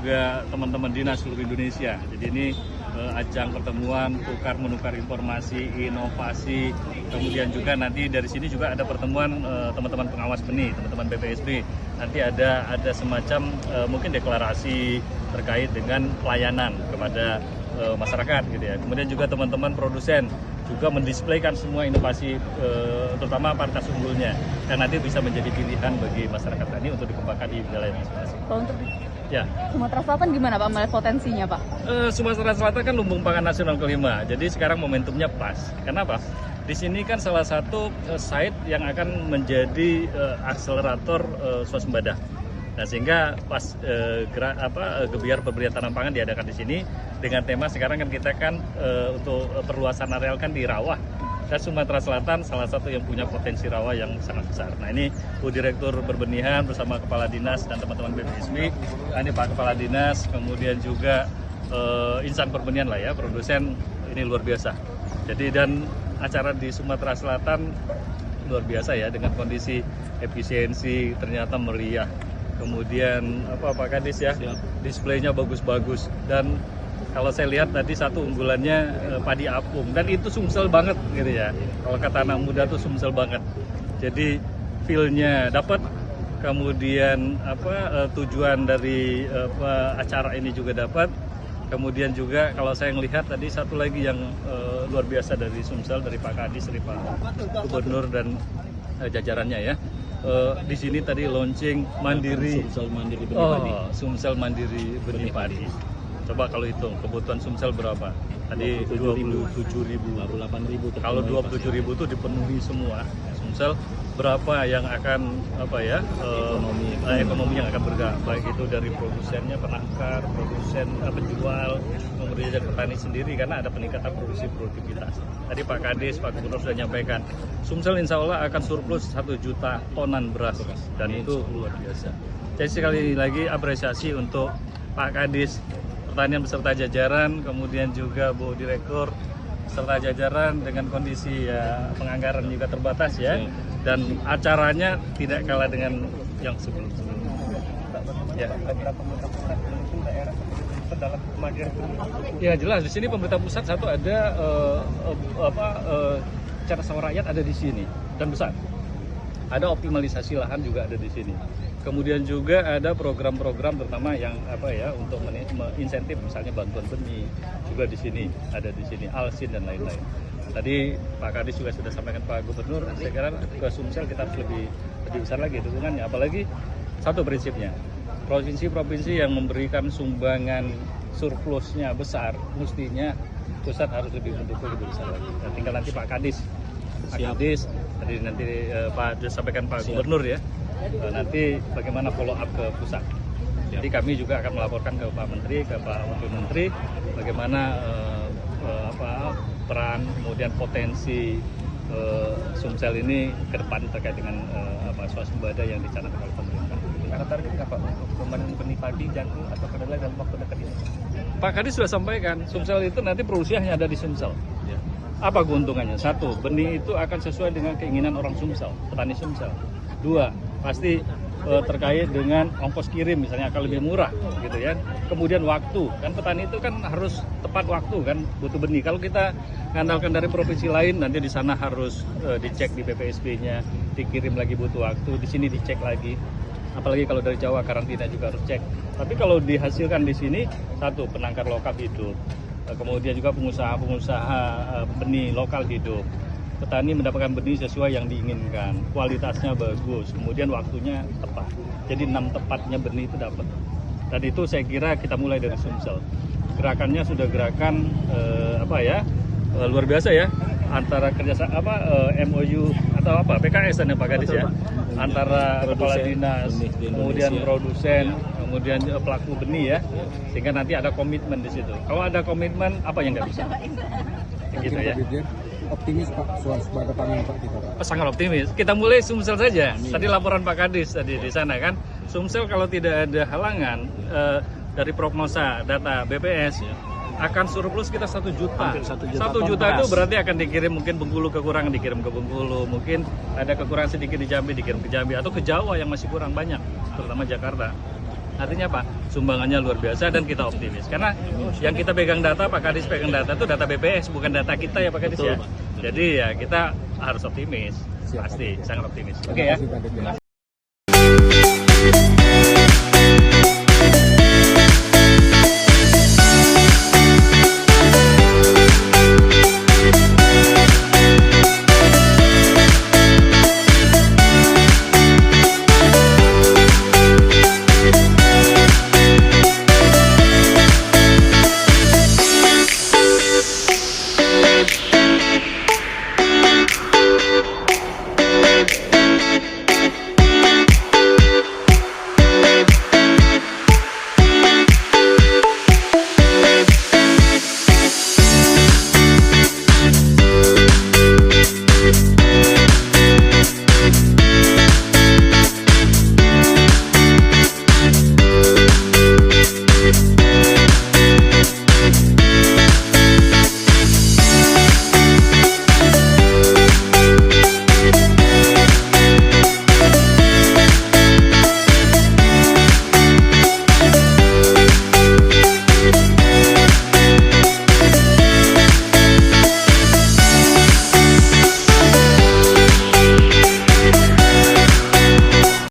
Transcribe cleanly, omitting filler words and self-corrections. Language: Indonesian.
juga teman-teman dinas seluruh Indonesia. Jadi ini ajang pertemuan tukar-menukar informasi, inovasi, kemudian juga nanti dari sini juga ada pertemuan teman-teman pengawas benih, teman-teman BPSB. Nanti ada semacam mungkin deklarasi terkait dengan pelayanan kepada masyarakat gitu ya. Kemudian juga teman-teman produsen juga mendisplaykan semua inovasi terutama varietas unggulnya yang nanti bisa menjadi pilihan bagi masyarakat tani untuk dikembangkan di wilayah masing-masing. Kalau untuk Ya. Sumatera Selatan gimana Pak melihat potensinya Pak? Sumatera Selatan kan lumbung pangan nasional kelima, jadi sekarang momentumnya pas. Kenapa? Di sini kan salah satu site yang akan menjadi akselerator swasembada. Nah sehingga pas gebiar pemberian tanam pangan diadakan di sini dengan tema sekarang kan kita kan untuk perluasan areal kan di rawa. Dan Sumatera Selatan salah satu yang punya potensi rawa yang sangat besar. Nah ini Bu Direktur Berbenihan bersama Kepala Dinas dan teman-teman BPSB, ini Pak Kepala Dinas, kemudian juga insan perbenihan lah ya, produsen, ini luar biasa. Jadi dan acara di Sumatera Selatan luar biasa ya, dengan kondisi efisiensi ternyata meriah. Kemudian Pak Kadis ya, displaynya bagus-bagus, dan kalau saya lihat tadi satu unggulannya padi apung, dan itu Sumsel banget gitu ya. Kalau kata anak muda tuh Sumsel banget. Jadi feel-nya dapat, kemudian tujuan dari acara ini juga dapat. Kemudian juga kalau saya melihat tadi satu lagi yang luar biasa dari Sumsel, dari Pak Kadis, dari Pak Gubernur dan jajarannya ya. Di sini tadi launching mandiri Sumsel mandiri benih padi. Sumsel mandiri benih padi. Coba kalau hitung kebutuhan Sumsel berapa? Tadi 27.000. 8.000. Kalau 27.000 itu dipenuhi semua. Sumsel berapa yang akan ekonomi yang akan bergerak, baik itu dari produsennya, penangkar, produsen, penjual, kemudian dari petani sendiri, karena ada peningkatan produksi produktivitas. Tadi Pak Kadis, Pak Gubernur sudah menyampaikan, Sumsel insya Allah akan surplus 1 juta tonan beras, dan itu luar biasa. Jadi sekali lagi apresiasi untuk Pak Kadis, pertanian beserta jajaran, kemudian juga Bu Direktur serta jajaran dengan kondisi ya penganggaran juga terbatas ya, dan acaranya tidak kalah dengan yang sebelum-sebelumnya. Ya. Ya jelas di sini pemerintah pusat satu ada cara sawah rakyat ada di sini dan besar. Ada optimalisasi lahan juga ada di sini. Kemudian juga ada program-program terutama yang untuk menginsentif misalnya bantuan benih juga di sini, ada di sini Alsin dan lain-lain. Tadi Pak Kadis juga sudah sampaikan Pak Gubernur, saya kira ke Sumsel kita harus lebih besar lagi dukungannya, apalagi satu prinsipnya, provinsi-provinsi yang memberikan sumbangan surplusnya besar, mestinya pusat harus lebih mendukung lebih besar lagi. Nah, tinggal nanti Pak Kadis, tadi nanti Pak sampaikan Pak Gubernur ya. Nanti bagaimana follow up ke pusat. Jadi kami juga akan melaporkan ke Pak Menteri, ke Pak Wakil Menteri, bagaimana peran kemudian potensi Sumsel ini ke depan terkait dengan swasembada yang dicanangkan oleh pemerintah. Karena targetnya apa untuk pembangunan benih padi, jagung atau kedelai dalam waktu dekat ini? Pak Kadis sudah sampaikan, Sumsel itu nanti produksi hanya ada di Sumsel. Apa keuntungannya? Satu, benih itu akan sesuai dengan keinginan orang Sumsel, petani Sumsel. Dua, pasti terkait dengan ongkos kirim misalnya akan lebih murah gitu ya. Kemudian waktu, kan petani itu kan harus tepat waktu kan, butuh benih. Kalau kita ngandalkan dari provinsi lain, nanti di sana harus dicek di BPSB-nya, dikirim lagi butuh waktu, di sini dicek lagi. Apalagi kalau dari Jawa karantina juga harus cek. Tapi kalau dihasilkan di sini, satu, penangkar lokal hidup, kemudian juga pengusaha benih lokal hidup. Petani mendapatkan benih sesuai yang diinginkan, kualitasnya bagus, kemudian waktunya tepat. Jadi 6 tepatnya benih itu dapat. Dan itu saya kira kita mulai dari Sumsel. Gerakannya sudah gerakan luar biasa ya, antara kerjasama MOU atau PKS dan Pak Kadis ya, antara kepala dinas, kemudian produsen, kemudian pelaku benih ya, sehingga nanti ada komitmen di situ. Kalau ada komitmen, apa yang nggak bisa? Gitu ya. Optimis Pak swasembada pangan Pak kita Pak. Sangat optimis. Kita mulai Sumsel saja. Tadi laporan Pak Kadis tadi di sana kan. Sumsel kalau tidak ada halangan dari prognosa data BPS akan surplus kita 1 juta. 1 juta itu berarti akan dikirim, mungkin Bengkulu kekurangan dikirim ke Bengkulu, mungkin ada kekurangan sedikit di Jambi dikirim ke Jambi, atau ke Jawa yang masih kurang banyak, terutama Jakarta. Artinya apa? Sumbangannya luar biasa dan kita optimis. Karena yang kita pegang data, Pak Kadis pegang data itu data BPS, bukan data kita ya Pak Kadis ya. Jadi ya kita harus optimis, Siap, pasti Pak. sangat optimis. Terima Oke ya. kasih, Pak Dirjen.